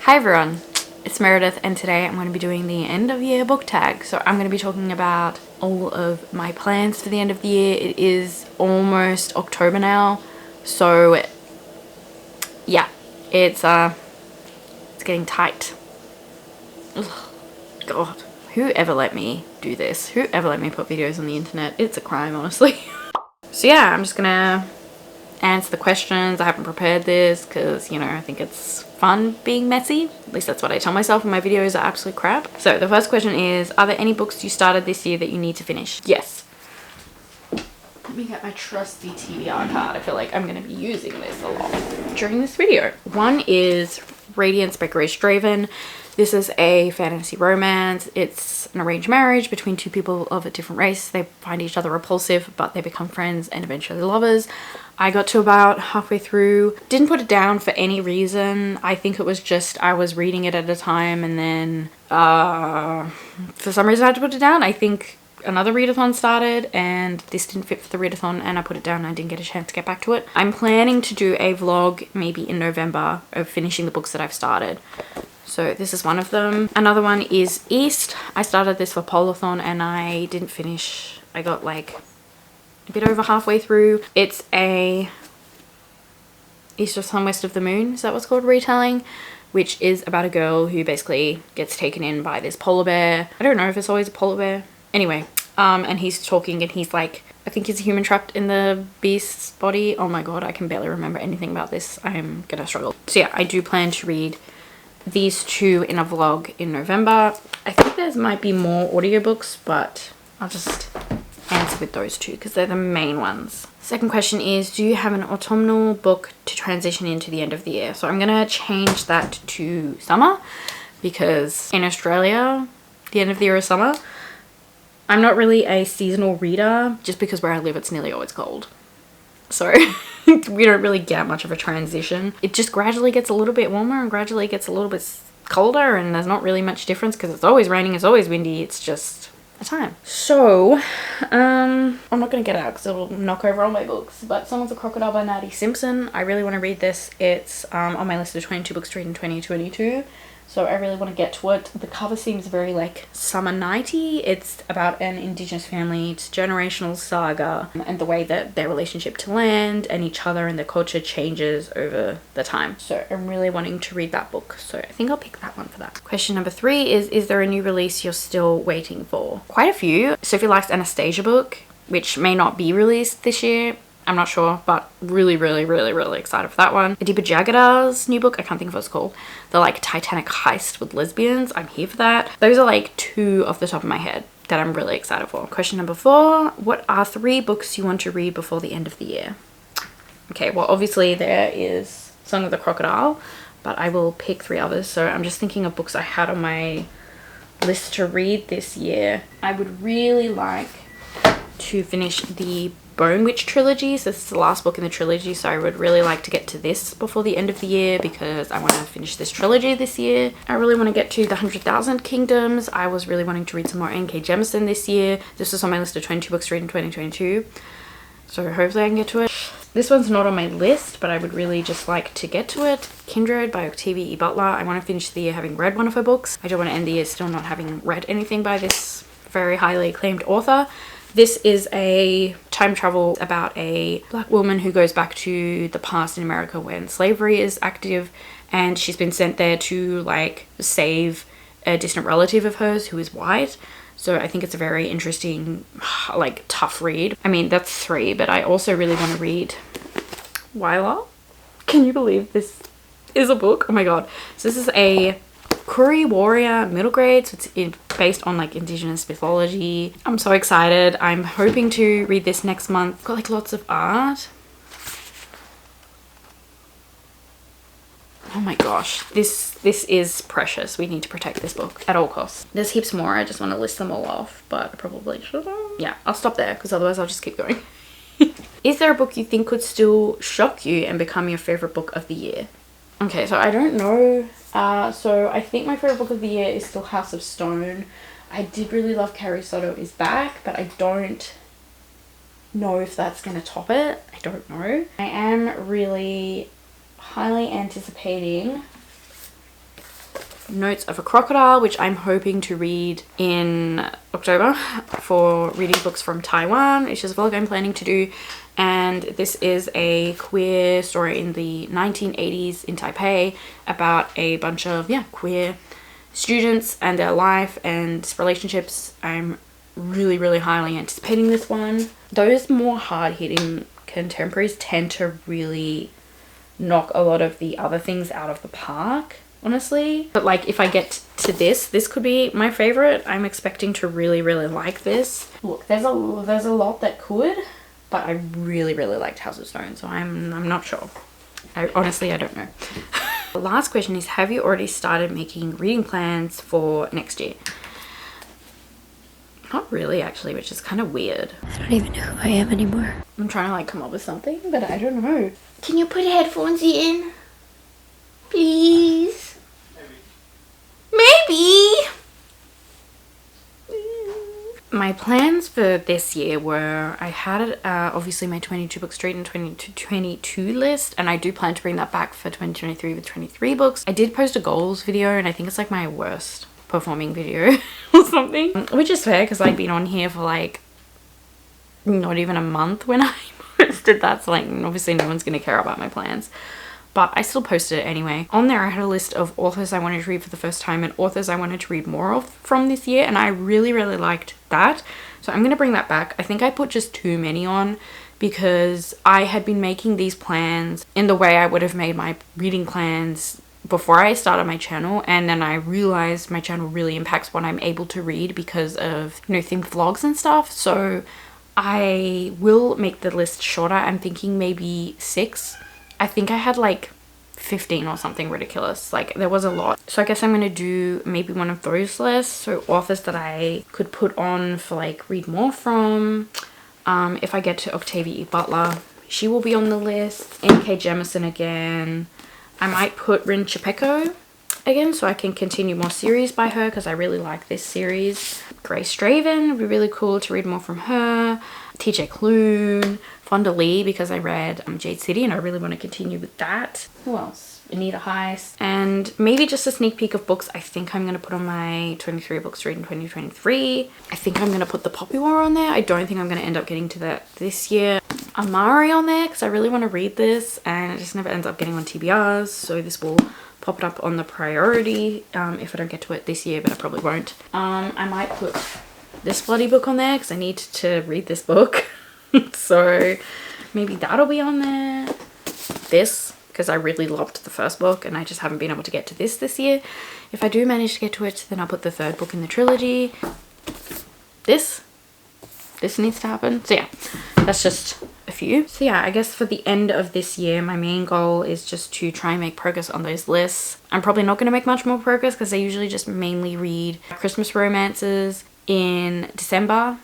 Hi everyone, it's Meredith and today I'm going to be doing the end of year book tag. So I'm going to be talking about all of my plans for the end of the year. It is almost October now, so yeah, it's getting tight. Ugh, God, who ever let me do this? Who ever let me put videos on the internet? It's a crime, honestly. So yeah, I'm just gonna answer the questions. I haven't prepared this because, you know, I think it's fun being messy. At least that's what I tell myself, and my videos are absolute crap. So the first question is, are there any books you started this year that you need to finish? Yes. Let me get my trusty TBR card. I feel like I'm going to be using this a lot during this video. One is Radiance by Grace Draven. This is a fantasy romance. It's an arranged marriage between two people of a different race. They find each other repulsive, but they become friends and eventually lovers. I got to about halfway through. Didn't put it down for any reason. I think it was just I was reading it at a time and then for some reason I had to put it down. I think another readathon started and this didn't fit for the readathon and I put it down and I didn't get a chance to get back to it. I'm planning to do a vlog maybe in November of finishing the books that I've started. So this is one of them. Another one is East. I started this for Polathon and I didn't finish. I got like a bit over halfway through. It's a East of Sun, West of the Moon, is that what's called, retelling, which is about a girl who basically gets taken in by this polar bear. I don't know if it's always a polar bear. Anyway, and he's talking and he's like, I think he's a human trapped in the beast's body. Oh my god, I can barely remember anything about this. I'm gonna struggle. So yeah, I do plan to read these two in a vlog in November. I think there might be more audiobooks, but I'll just answer with those two because they're the main ones. Second question is, do you have an autumnal book to transition into the end of the year? So I'm gonna change that to summer because in Australia, the end of the year is summer. I'm not really a seasonal reader just because where I live it's nearly always cold. So we don't really get much of a transition. It just gradually gets a little bit warmer and gradually gets a little bit colder and there's not really much difference because it's always raining, it's always windy, it's just a time. So, I'm not going to get it out because it'll knock over all my books, but Songs of Crocodile by Natty Simpson. I really want to read this. It's on my list of 22 books to read in 2022. So I really want to get to it. The cover seems very like summer nighty. It's about an indigenous family, it's generational saga, and the way that their relationship to land and each other and their culture changes over the time. So I'm really wanting to read that book. So I think I'll pick that one for that. Question number 3 is there a new release you're still waiting for? Quite a few. Sophie likes Anastasia book, which may not be released this year. I'm not sure, but really excited for that one. Adiba Jagadar's new book, I can't think of what it's called. The like Titanic heist with lesbians. I'm here for that. Those are like 2 off the top of my head that I'm really excited for. Question number 4, what are 3 books you want to read before the end of the year? Okay, well obviously there is Song of the Crocodile, but I will pick 3 others. So I'm just thinking of books I had on my list to read this year. I would really like to finish the Bone Witch trilogy. So this is the last book in the trilogy, so I would really like to get to this before the end of the year because I want to finish this trilogy this year. I really want to get to the 100,000 Kingdoms. I was really wanting to read some more N.K. Jemisin this year. This was on my list of 22 books to read in 2022, so hopefully I can get to it. This one's not on my list, but I would really just like to get to it. Kindred by Octavia E. Butler. I want to finish the year having read one of her books. I don't want to end the year still not having read anything by this very highly acclaimed author. This is a time travel about a black woman who goes back to the past in America when slavery is active, and she's been sent there to like save a distant relative of hers who is white. So I think it's a very interesting, like tough read. I mean, that's 3, but I also really want to read Wyla. Can you believe this is a book? Oh my god. So this is a Kuri warrior middle grade, so it's based on like indigenous mythology. I'm so excited. I'm hoping to read this next month. Got like lots of art. Oh my gosh, this is precious. We need to protect this book at all costs. There's heaps more. I just want to list them all off, but I probably shouldn't. Yeah, I'll stop there because otherwise I'll just keep going. Is there a book you think could still shock you and become your favorite book of the year? Okay, so I don't know. So I think my favorite book of the year is still House of Stone. I did really love Carrie Soto is Back, but I don't know if that's going to top it. I don't know. I am really highly anticipating Notes of a Crocodile, which I'm hoping to read in October for reading books from Taiwan. It's just a vlog I'm planning to do. And this is a queer story in the 1980s in Taipei about a bunch of, yeah, queer students and their life and relationships. I'm really, really highly anticipating this one. Those more hard-hitting contemporaries tend to really knock a lot of the other things out of the park, honestly. But like, if I get to this could be my favorite. I'm expecting to really, really like this. Look, there's a lot that could, but I really, really liked House of Stone, so I'm not sure. Honestly, I don't know. The last question is, have you already started making reading plans for next year? Not really, actually, which is kind of weird. I don't even know who I am anymore. I'm trying to like come up with something, but I don't know. Can you put headphones in? Please? Maybe. My plans for this year were, I had obviously my 22 book street and 2022 list, and I do plan to bring that back for 2023 with 23 books. I did post a goals video, and I think it's like my worst performing video or something, which is fair because I've been on here for like not even a month when I posted that, so like obviously no one's gonna care about my plans, but I still posted it anyway. On there I had a list of authors I wanted to read for the first time and authors I wanted to read more of from this year, and I really, really liked that, so I'm gonna bring that back. I think I put just too many on because I had been making these plans in the way I would have made my reading plans before I started my channel, and then I realized my channel really impacts what I'm able to read because of, you know, themed vlogs and stuff. So I will make the list shorter. I'm thinking maybe 6. I think I had like 15 or something ridiculous. Like, there was a lot. So I guess I'm gonna do maybe one of those lists, so authors that I could put on for like read more from. If I get to Octavia E. Butler, she will be on the list. N.K. Jemisin again. I might put Rin Chupeco again so I can continue more series by her because I really like this series. Grace Draven would be really cool to read more from her. TJ Klune, Fonda Lee because I read Jade City and I really want to continue with that. Who else? Anita Heiss. And maybe just a sneak peek of books I think I'm going to put on my 23 books to read in 2023. I think I'm going to put The Poppy War on there. I don't think I'm going to end up getting to that this year. Amari on there because I really want to read this and it just never ends up getting on TBRs, so this will pop it up on the priority if I don't get to it this year, but I probably won't. I might put this bloody book on there because I need to read this book. So maybe that'll be on there. This, because I really loved the first book and I just haven't been able to get to this year. If I do manage to get to it, then I'll put the 3rd book in the trilogy. This needs to happen. So yeah, that's just a few. So yeah, I guess for the end of this year, my main goal is just to try and make progress on those lists. I'm probably not going to make much more progress because I usually just mainly read Christmas romances in December.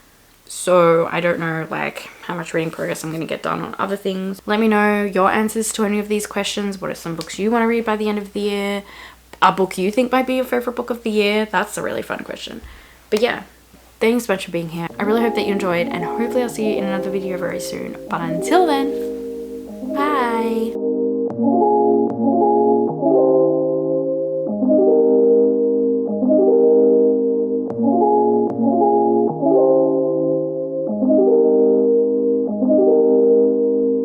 So I don't know like how much reading progress I'm going to get done on other things. Let me know your answers to any of these questions. What are some books you want to read by the end of the year? A book you think might be your favorite book of the year? That's a really fun question. But yeah, thanks so much for being here. I really hope that you enjoyed and hopefully I'll see you in another video very soon. But until then, bye!